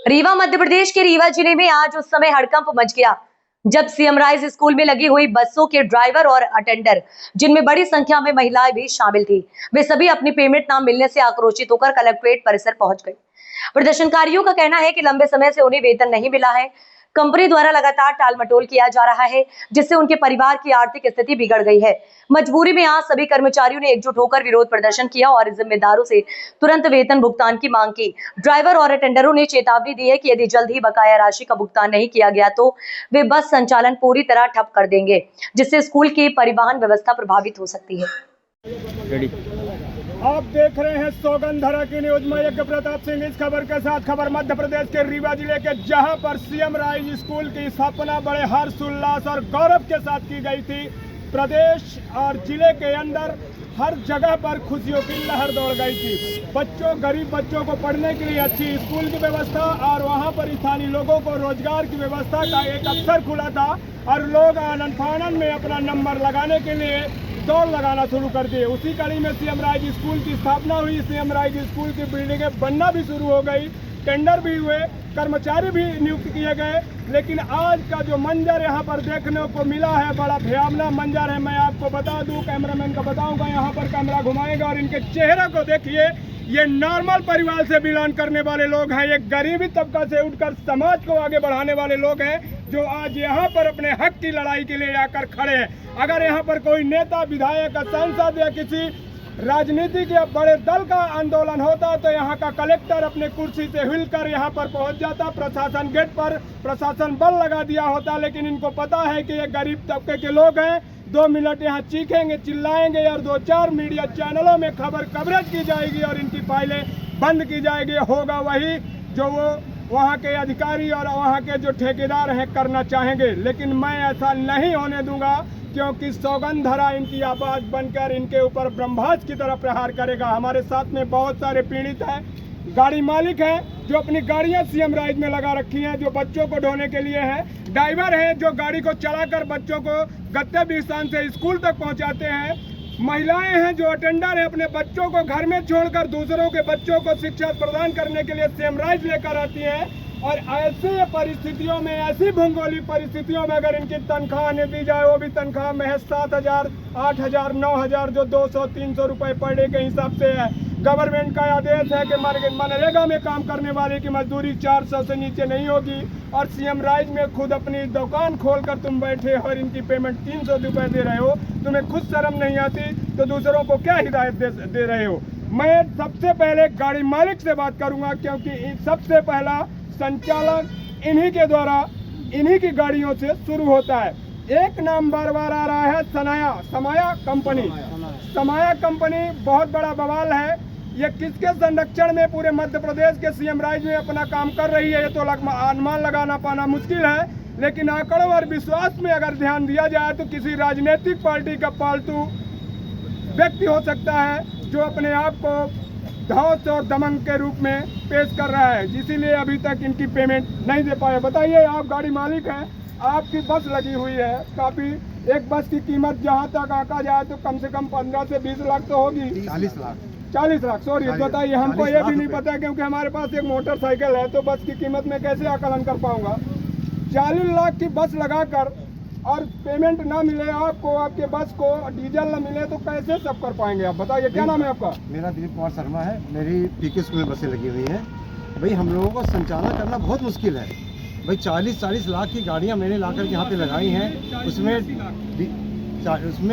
रीवा मध्य प्रदेश के रीवा जिले में आज उस समय हड़कंप मच गया जब सीएम राइज स्कूल में लगी हुई बसों के ड्राइवर और अटेंडर, जिनमें बड़ी संख्या में महिलाएं भी शामिल थी, वे सभी अपनी पेमेंट ना मिलने से आक्रोशित होकर कलेक्ट्रेट परिसर पहुंच गए। प्रदर्शनकारियों का कहना है कि लंबे समय से उन्हें वेतन नहीं मिला है। कंपनी द्वारा लगातार टाल मटोल किया जा रहा है, जिससे उनके परिवार की आर्थिक स्थिति बिगड़ गई है। मजबूरी में आज सभी कर्मचारियों ने एकजुट होकर विरोध प्रदर्शन किया और जिम्मेदारों से तुरंत वेतन भुगतान की मांग की। ड्राइवर और अटेंडरों ने चेतावनी दी है कि यदि जल्द ही बकाया राशि का भुगतान नहीं किया गया तो वे बस संचालन पूरी तरह ठप कर देंगे, जिससे स्कूल की परिवहन व्यवस्था प्रभावित हो सकती है। आप देख रहे हैं सौगंधरा की न्यूज में यज्ञ प्रताप सिंह। इस खबर के साथ खबर मध्य प्रदेश के रीवा जिले के, जहां पर सीएम राइज स्कूल की स्थापना बड़े हर्ष उल्लास और गौरव के साथ की गई थी। प्रदेश और जिले के अंदर हर जगह पर खुशियों की लहर दौड़ गई थी। गरीब बच्चों को पढ़ने के लिए अच्छी स्कूल की व्यवस्था और वहां पर स्थानीय लोगों को रोजगार की व्यवस्था का एक अवसर खुला था और लोग आनंद फानन में अपना नंबर लगाने के लिए दौड़ लगाना शुरू कर दिए। उसी कड़ी में सीएम राइज स्कूल की स्थापना हुई। सीएम राइज स्कूल की बिल्डिंगें बनना भी शुरू हो गई, टेंडर भी हुए, कर्मचारी भी नियुक्त किए गए। लेकिन आज का जो मंजर यहाँ पर देखने को मिला है, बड़ा भयावना मंजर है। मैं आपको बता दूं, कैमरामैन को बताऊंगा, यहाँ पर कैमरा घुमाएगा और इनके चेहरे को देखिए। ये नॉर्मल परिवार से बिलोंग करने वाले लोग हैं, ये गरीबी तबका से उठकर समाज को आगे बढ़ाने वाले लोग हैं, जो आज यहाँ पर अपने हक की लड़ाई के लिए आकर खड़े हैं। अगर यहाँ पर कोई नेता, विधायक, सांसद या किसी राजनीतिक या बड़े दल का आंदोलन होता तो यहाँ का कलेक्टर अपने कुर्सी से हिलकर यहाँ पर पहुँच जाता, प्रशासन गेट पर प्रशासन बल लगा दिया होता। लेकिन इनको पता है कि ये गरीब तबके के लोग हैं, 2 मिनट यहाँ चीखेंगे, चिल्लाएंगे और 2-4 मीडिया चैनलों में कवरेज की जाएगी और इनकी फाइलें बंद की जाएगी। होगा वही जो वो वहाँ के अधिकारी और वहाँ के जो ठेकेदार हैं करना चाहेंगे। लेकिन मैं ऐसा नहीं होने दूंगा, क्योंकि सौगंधरा इनकी आवाज बनकर इनके ऊपर ब्रह्मास्त्र की तरह प्रहार करेगा। हमारे साथ में बहुत सारे पीड़ित हैं, गाड़ी मालिक हैं जो अपनी गाड़ियां सीएम राइज में लगा रखी हैं, जो बच्चों को ढोने के लिए हैं, ड्राइवर हैं जो गाड़ी को चलाकर बच्चों को गंतव्य स्थान से स्कूल तक पहुंचाते हैं, महिलाएं हैं जो अटेंडर हैं, अपने बच्चों को घर में छोड़कर दूसरों के बच्चों को शिक्षा प्रदान करने के लिए सीएम राइज लेकर आती हैं। और ऐसे परिस्थितियों में, ऐसी भौगोलिक परिस्थितियों में अगर इनकी तनख्वाह नहीं दी जाए, वो भी तनख्वाह महज 7,000, 8,000, 9,000 जो 200-300 रुपए पर डे के हिसाब से है। गवर्नमेंट का आदेश है कि मनरेगा में काम करने वाले की मजदूरी 400 से नीचे नहीं होगी, और सीएम राइज में खुद अपनी दुकान खोलकर तुम बैठे और इनकी पेमेंट 300 रुपए दे रहे हो। तुम्हें खुद शर्म नहीं आती तो दूसरों को क्या हिदायत दे रहे हो। मैं सबसे पहले गाड़ी मालिक से बात करूंगा, क्योंकि सबसे पहला संचालन इन्हीं के द्वारा, इन्हीं की गाड़ियों से शुरू होता है। एक नाम बार बार आ रहा है, समाया कंपनी। समाया कंपनी बहुत बड़ा बवाल है। ये किसके संरक्षण में पूरे मध्य प्रदेश के सीएम राइज में अपना काम कर रही है, ये तो अनुमान लगाना पाना मुश्किल है। लेकिन आंकड़ों और विश्वास में अगर ध्यान दिया जाए तो किसी राजनीतिक पार्टी का पालतू व्यक्ति हो सकता है, जो अपने आप को धौस और दमन के रूप में पेश कर रहा है, इसीलिए अभी तक इनकी पेमेंट नहीं दे पाए। बताइए, आप गाड़ी मालिक हैं, आपकी बस लगी हुई है, काफ़ी एक बस की कीमत जहां तक आंका जाए तो कम से कम 15 से 20 लाख तो होगी। 40 लाख सॉरी, बताइए। हमको ये भी नहीं पता, क्योंकि हमारे पास एक मोटरसाइकिल है, तो बस की कीमत में कैसे आकलन कर पाऊंगा। 40 लाख की बस लगाकर और पेमेंट ना मिले आपको, आपके बस को डीजल ना मिले, तो कैसे सब कर पाएंगे आप? बताइए, क्या नाम है आपका? मेरा दिलीप कुमार शर्मा है। मेरी पीके स्कूल में बसें लगी हुई हैं। भाई हम लोगों को संचालन करना बहुत मुश्किल है। भाई 40-40 लाख की गाड़ियां मैंने लाकर यहाँ पे लगाई हैं, उसमें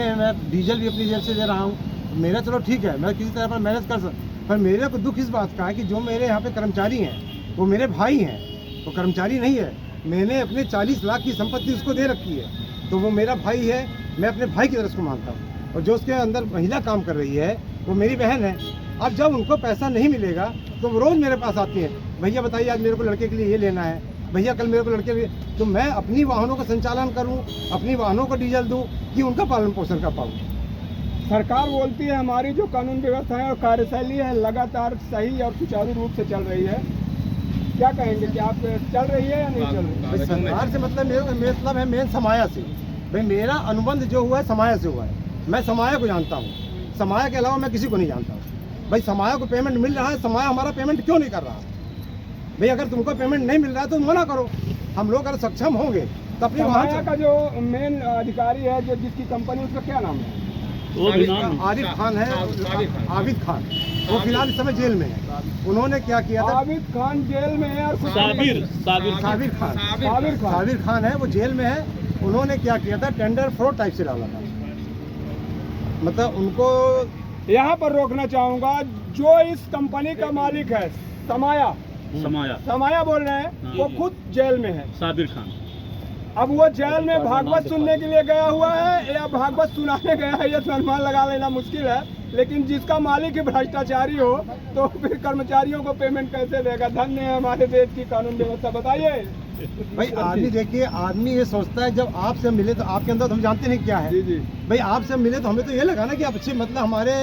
मैं डीजल भी अपनी जेब से दे रहा हूँ। मेरा चलो ठीक है, मैं किसी तरह पर मैनेज कर सकता, पर मेरे को दुख इस बात का है कि जो मेरे यहाँ पे कर्मचारी हैं वो मेरे भाई हैं, वो कर्मचारी नहीं है। मैंने अपने 40 लाख की संपत्ति उसको दे रखी है, तो वो मेरा भाई है, मैं अपने भाई की तरह उसको मानता हूँ। और जो उसके अंदर महिला काम कर रही है वो मेरी बहन है। अब जब उनको पैसा नहीं मिलेगा तो वो रोज़ मेरे पास आती है, भैया बताइए आज मेरे को लड़के के लिए ये लेना है, भैया कल मेरे को लड़के के लिए, तो मैं अपनी वाहनों का संचालन करूँ, अपनी वाहनों को डीजल दूँ कि उनका पालन पोषण कर पाऊँ। सरकार बोलती है हमारी जो कानून व्यवस्था है और कार्यशैली है लगातार सही और सुचारू रूप से चल रही है, क्या कहेंगे कि आप चल रही है या नहीं चल रही है? सरकार से मतलब है मेन समाया से। भाई मेरा अनुबंध जो हुआ है समाया से हुआ है, मैं समाया को जानता हूँ, समाया के अलावा मैं किसी को नहीं जानता हूँ। भाई समाया को पेमेंट मिल रहा है, समाया हमारा पेमेंट क्यों नहीं कर रहा? भाई अगर तुमको पेमेंट नहीं मिल रहा है तो मना करो। हम लोग अगर सक्षम होंगे तो अपनी वहाँ समाया का जो मेन अधिकारी है जो जिसकी कंपनी, उसका क्या नाम है? आरिफ खान है, आबिद खान, वो फिलहाल इस समय जेल में है। उन्होंने क्या किया था, आबिद खान जेल में है और साबिर खान है, वो जेल में है। उन्होंने क्या किया था, टेंडर फ्रॉड टाइप से डाला था। मतलब उनको यहाँ पर रोकना चाहूँगा, जो इस कंपनी का मालिक है समाया बोल रहे हैं, वो खुद जेल में है, साबिर खान। अब वो जेल में भागवत सुनने के लिए गया हुआ है या भागवत सुनाने गया है, ये तो अनुमान लगा लेना मुश्किल है। लेकिन जिसका मालिक ही भ्रष्टाचारी हो तो फिर कर्मचारियों को पेमेंट कैसे देगा? धन्य है हमारे देश की कानून व्यवस्था। बताइए भाई, आदमी देखिए, आदमी ये सोचता है जब आपसे मिले तो आपके अंदर तो हम जानते नहीं क्या है। जी जी भाई आपसे मिले तो हमें तो ये लगा ना कि आप अच्छी, मतलब हमारे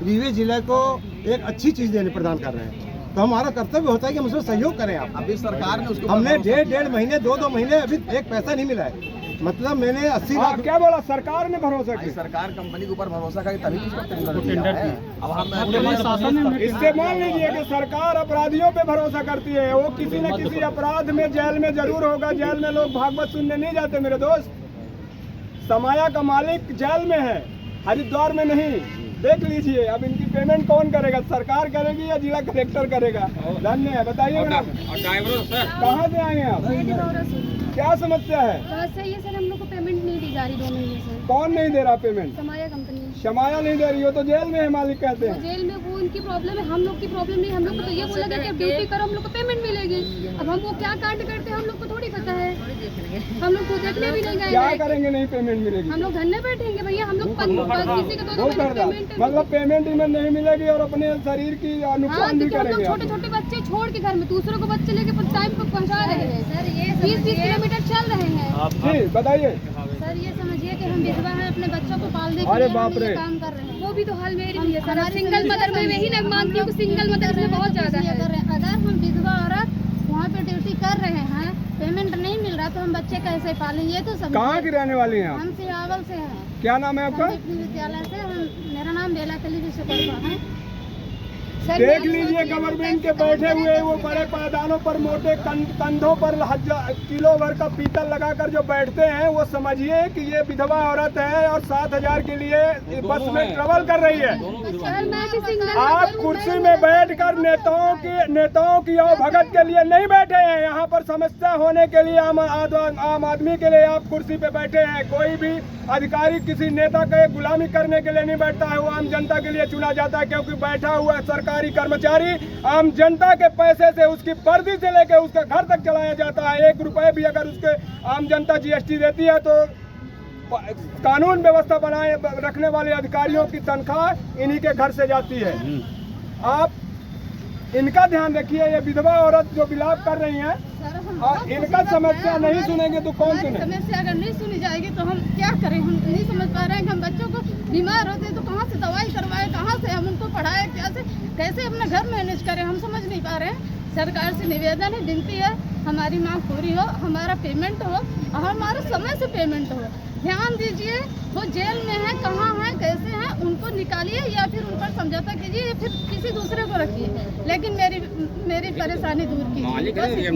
रीवा जिले को एक अच्छी चीज़ देने प्रदान कर रहे हैं, तो हमारा कर्तव्य होता है कि हम उसमें सहयोग करें। आप अभी सरकार ने उसको हमने डेढ़ महीने 2 महीने अभी एक पैसा नहीं मिला है। मतलब मैंने 80 लाख क्या बोला? सरकार ने भरोसा भाई, किया, सरकार कंपनी के ऊपर भरोसा करी तभी उसको टेंडर दिया है। अब हम इससे मान लीजिए कि सरकार अपराधियों पे भरोसा करती है। वो किसी न किसी अपराध में जेल में जरूर होगा। जेल में लोग भागवत सुनने नहीं जाते मेरे दोस्त। समाया का मालिक जेल में है, हरिद्वार में नहीं। देख लीजिए, अब इनकी पेमेंट कौन करेगा? सरकार करेगी या जिला कलेक्टर करेगा? धन्य है। बताइए मैडम, कहाँ से आए हैं आप? क्या समस्या है? समस्या ये सर, हम लोग को पेमेंट नहीं दी जा रही 2 महीने से। कौन नहीं दे रहा पेमेंट? समाया कंपनी। समाया नहीं दे रही हो तो जेल में है मालिक कहते तो हैं। जेल में वो उनकी प्रॉब्लम है, हम लोग की प्रॉब्लम नहीं। हम लोग को तो ये बोला गया कि ड्यूटी करो, हम लोग को पेमेंट मिलेगी। अब हम वो क्या कांड करते हैं हम लोग को थोड़ी पता है। हम लोग को देखने भी नहीं क्या गए। करेंगे? नहीं पेमेंट मिलेगी, हम लोग घर में बैठेंगे भैया। हम लोग किसी का 2 वो महीने कर रहा। पेमेंट मतलब पेमेंट नहीं मिलेगी और अपने शरीर की हाँ, नुकसान भी क्योंकि हम लोग करेंगे। छोटे छोटे बच्चे छोड़ के घर में दूसरों को बच्चे लेके टाइम पर पहुंचा रहे हैं सर। ये 20-20 किलोमीटर चल रहे हैं। जी बताइए। सर ये समझिए कि हम विधवा हैं, अपने बच्चों को पालने के अरे लिए बाप हम ये रे। काम कर रहे हैं। वो भी तो हाल मेरी भी है सर। सिंगल मदर में यही नहीं मानती हूँ, सिंगल मदर में बहुत ज्यादा है। अगर हम विधवा औरत वहाँ पे ड्यूटी कर रहे हैं, पेमेंट नहीं मिल रहा तो हम बच्चे कैसे पालें? ये तो समझिए। कहाँ की रहने वाली हैं आप? हम सियावल से हैं। क्या नाम है आपका? विद्यालय से। मेरा नाम बेला कली विश्वकर्मा है। देख लीजिए, गवर्नमेंट के बैठे हुए वो बड़े पायदानों पर मोटे कंधों पर किलो भर का पीतल लगाकर जो बैठते हैं, वो समझिए कि ये विधवा औरत है और 7,000 के लिए बस में ट्रेवल कर रही है। सर मैं भी सिंगल आप कुर्सी में बैठकर नेताओं की भगत के लिए नहीं बैठे हैं। यहाँ पर समस्या होने के लिए, आम आदमी के लिए आप कुर्सी पे बैठे हैं। कोई भी अधिकारी किसी नेता के गुलामी करने के लिए नहीं बैठता है, वो आम जनता के लिए चुना जाता है। क्योंकि बैठा हुआ सरकारी कर्मचारी आम जनता के पैसे से, उसकी वर्दी से लेकर उसके घर तक चलाया जाता है। 1 रुपए भी अगर उसके आम जनता GST देती है तो कानून व्यवस्था बनाए रखने वाले अधिकारियों की तनख्वाह इन्हीं के घर से जाती है। आप इनका ध्यान रखिए। ये विधवा औरत जो विलाप कर रही हैं, और इनका समस्या नहीं सुनेंगे तो कौन सुने? समस्या अगर नहीं सुनी जाएगी तो हम क्या करें? हम नहीं समझ पा रहे हैं कि हम बच्चों को बीमार होते हैं तो कहाँ से दवाई करवाएं, कहाँ से हम उनको पढ़ाएं, कैसे अपना घर मैनेज करें? हम समझ नहीं पा रहे हैं। सरकार से निवेदन है, विनती है, हमारी मांग पूरी हो, हमारा पेमेंट हो और हमारा समय से पेमेंट हो। ध्यान दीजिए, वो जेल में है, कहाँ है, कैसे हैं, उनको निकालिए या फिर उन पर समझौता कीजिए या फिर किसी दूसरे को रखिए, लेकिन मेरी परेशानी दूर कीजिए।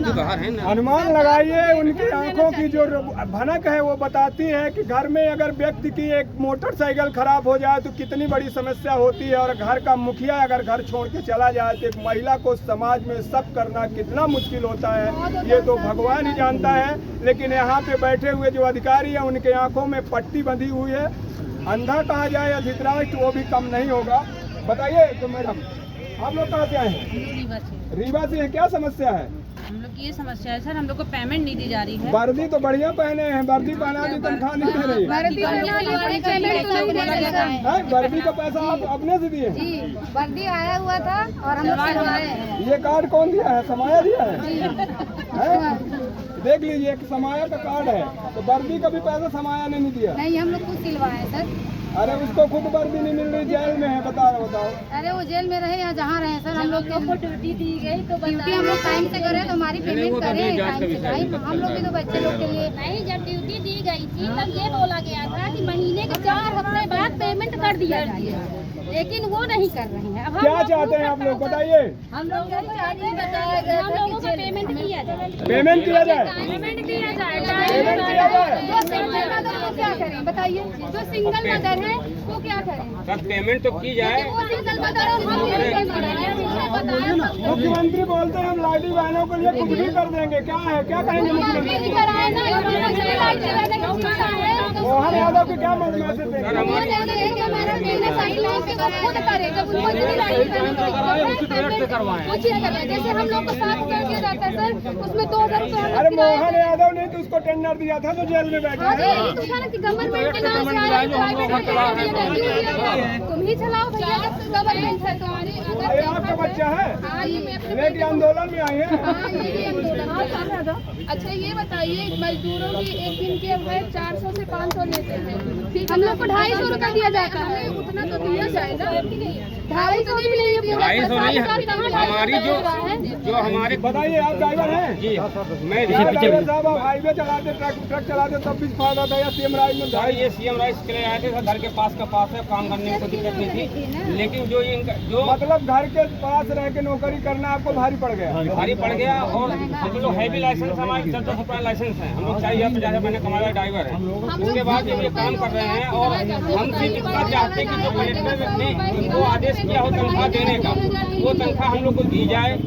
अनुमान लगाइए, उनकी आंखों की जो भनक है वो बताती है कि घर में अगर व्यक्ति की एक मोटरसाइकिल खराब हो जाए तो कितनी बड़ी समस्या होती है। और घर का मुखिया अगर घर छोड़ के चला जाए तो एक महिला को समाज में सब करना कितना मुश्किल होता है, ये तो भगवान ही जानता है। लेकिन यहाँ पे बैठे हुए जो अधिकारी हैं, उनके आंखों में पट्टी बंधी हुई है। अंधा कहा जाए या धृतराष्ट्र, वो भी कम नहीं होगा। बताइए तो मैडम, आप लोग कहाँ से आए हैं? रीवा से। क्या समस्या है? हम लोग की ये समस्या है सर, हम लोग को पेमेंट नहीं दी जा रही है। वर्दी तो बढ़िया पहने हैं, वर्दी पहना दी तनख्वाह नहीं दे रही है। वर्दी का पैसा आप अपने से दिए? वर्दी आया हुआ था और हम लोग करवाए हैं। ये कार्ड कौन दिया है? समाया दिया है? देख लीजिए, एक समाया का कार्ड है, तो वर्दी का भी पैसा समाया ने नहीं दिया। नहीं, हम लोग खुद सिलवाए सर। अरे उसको खुद वर्दी नहीं मिल रही, जेल में है। बताओ। अरे वो जेल में रहे या जहाँ रहे सर, हम लोग को ड्यूटी दी गई तो ड्यूटी हम लोग टाइम से करें तो हमारी पेमेंट करें टाइम से। भाई हम लोग भी तो बच्चे लोग के लिए नहीं, जब ड्यूटी दी गई थी तब ये बोला गया था कि महीने के 4 हफ्ते बाद पेमेंट कर दिया जाएगा। लेकिन वो नहीं कर रही है। अब क्या चाहते हैं आप लोग बताइए? हम लोग बताया गया था कि पेमेंट किया जाए, पेमेंट किया जाए। पेमेंट किया जाए। पेमेंट किया जाए। जो सिंगल मदर को क्या करें बताइए, जो सिंगल मदर है वो क्या करें? सर पेमेंट तो की जाए। वो सिंगल मदर है, हम सिंगल मदर है। मुख्यमंत्री बोलते हैं हम लाडली बहनों के लिए कुछ भी कर देंगे, क्या है, क्या कहेंगे मुख्यमंत्री? मोहन यादव के क्या मैसेज देंगे? जैसे हम लोग को 7,000 दिया जाता है सर, उसमें 2,000 रुपये। अरे मोहन यादव ने तो उसको टेंडर दिया था जो जेल में बैठा है। गवर्नमेंट के नाम से आया, तुम ही चलाओ भैया, गवर्नमेंट है तुम्हारी। ये आपका बच्चा है, लेकिन आंदोलन में आए हैं। अच्छा ये बताइए, मजदूरों की एक दिन की है 400 से 500 लेते हैं, ठीक, हम लोग को 250 रुपया दिया जाता है। उतना तो दिया जाएगा, 250 भी नहीं। 250 नहीं, हमारी जो हमारे बताइए, आप ड्राइवर हैं? जी मैं ड्राइवर साहब, आप हाईवे चलाते, ट्रक चलाते, तब भी फायदा था या सीएम राइज में? सर ये सीएम राइस के लिए आए थे सर, घर के पास का पास है, काम करने में कोई दिक्कत नहीं थी, लेकिन जो इनका जो मतलब घर के पास रह के नौकरी करना आपको भारी पड़ गया? भारी पड़ गया। और हम लोग हैवी लाइसेंस, हमारे 10-10 लाइसेंस है, हम लोग 40,000 महीने कमाने ड्राइवर है। उसके बाद जब ये काम कर रहे हैं और हम सिर्फ इतना चाहते हैं कि जो कलेक्टर ने उनको आदेश किया हो तनख्वाह देने का, वो तनख्वाह हम लोग को दी जाए।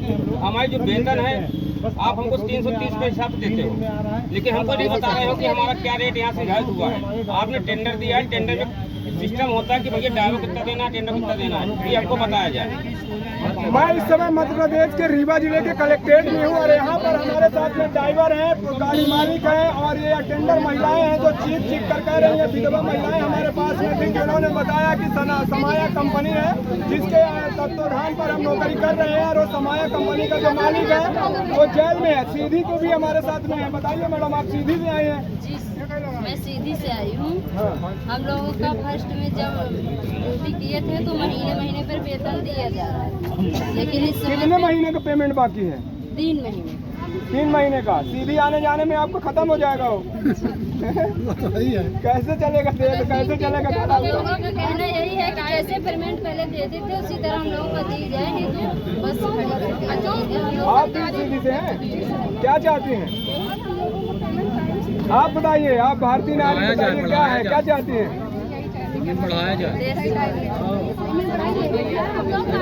हमारी जो वेतन है आप हमको 330 के हिसाब से देते हो, लेकिन हमको नहीं बता रहे हो कि हमारा क्या रेट यहाँ से निर्धारित हुआ है। आपने टेंडर दिया है, टेंडर में सिस्टम होता है कि भैया ड्राइवर कितना देना है, टेंडर कितना देना है, ये हमको बताया जाए। मैं इस समय मध्य प्रदेश के रीवा जिले के कलेक्ट्रेट में हूँ और यहाँ पर हमारे साथ में ड्राइवर हैं, गाड़ी मालिक हैं और ये अटेंडर महिलाएं हैं जो चीख कर कह रही हैं। विधवा महिलाएं हमारे पास में थी, जिन्होंने बताया कि समाया कंपनी है जिसके तत्वाधान पर हम नौकरी कर रहे हैं, और वो समाया कंपनी का जो मालिक है वो जेल में है। सीधी को भी हमारे साथ में है। बताइए मैडम, आप सीधी से आए हैं? मैं सीधी से आई हूँ। हम लोगों का फर्स्ट में जब ड्यूटी किए थे तो महीने पर वेतन दिया जा रहा है, लेकिन इस समय कितने महीने का पेमेंट बाकी है? 3 महीने। 3 महीने का। सीधी आने जाने में आपको खत्म हो जाएगा वो। कैसे चलेगा देश, कैसे चलेगा? हम लोगों का कहना यही है कि जैसे पेमेंट पहले देते थे उसी तरह हम लोगों को दी जाए, नहीं तो बस आप भी सीधी से हैं, क्या चाहती हैं आप? बताइए, आप भारतीय नागरिक बताइए, क्या है, क्या चाहती हैं?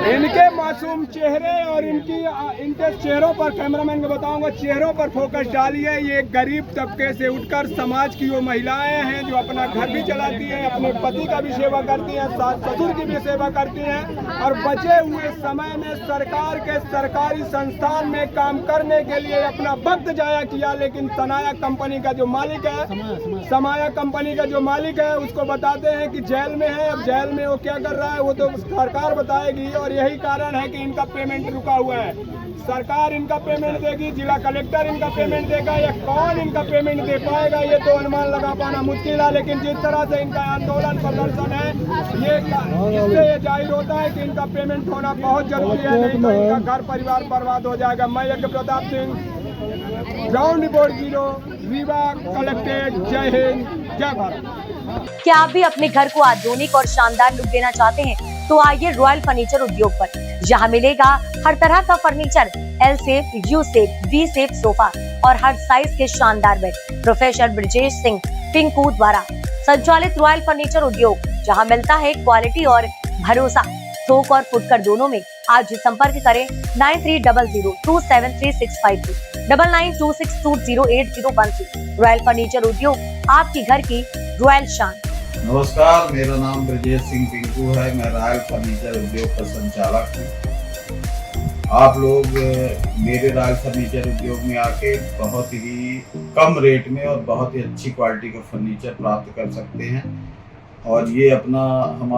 इनके मासूम चेहरे और इनके चेहरों पर, कैमरामैन को बताऊंगा, चेहरों पर फोकस डालिए। ये गरीब तबके से उठकर समाज की वो महिलाएं हैं जो अपना घर भी चलाती हैं, अपने पति का भी सेवा करती हैं, सास ससुर की भी सेवा करती हैं, और बचे हुए समय में सरकार के सरकारी संस्थान में काम करने के लिए अपना वक्त जाया किया। लेकिन समाया कंपनी का जो मालिक है, समाया कंपनी का जो मालिक है, उसको बताते हैं कि जेल में है। अब जेल में वो क्या कर रहा है वो तो सरकार बताएगी, और यही कारण है कि इनका पेमेंट रुका हुआ है। सरकार इनका पेमेंट देगी, जिला कलेक्टर इनका पेमेंट देगा, या कौन इनका पेमेंट दे पाएगा ये तो अनुमान लगा पाना मुश्किल है। लेकिन जिस तरह से इनका आंदोलन प्रदर्शन है, इससे ये जाहिर होता है कि इनका पेमेंट होना बहुत जरूरी है, नहीं तो इनका घर परिवार बर्बाद हो जाएगा। मैं यज्ञ Pratap Singh, ground report 0, Rewa collectorate. जय हिंद, जय भारत। क्या आप भी अपने घर को आधुनिक और शानदार लुक देना चाहते हैं? तो आइए रॉयल फर्नीचर उद्योग पर। यहाँ मिलेगा हर तरह का furniture, L shape, U shape, V shape sofa और हर साइज के शानदार बेड। प्रोफेसर ब्रजेश सिंह पिंकू द्वारा संचालित रॉयल फर्नीचर उद्योग, जहाँ मिलता है क्वालिटी और भरोसा, थोक और फुटकर दोनों में। आज संपर्क करें 9300273652 9926208013। रॉयल फर्नीचर उद्योग, आपकी घर की रॉयल शान। नमस्कार, मेरा नाम ब्रजेश सिंह पिंकू है। मैं रॉयल फर्नीचर उद्योग का संचालक हूँ। आप लोग मेरे रॉयल फर्नीचर उद्योग में आके बहुत ही कम रेट में और बहुत ही अच्छी क्वालिटी का फर्नीचर प्राप्त कर सकते हैं, और ये अपना हमारा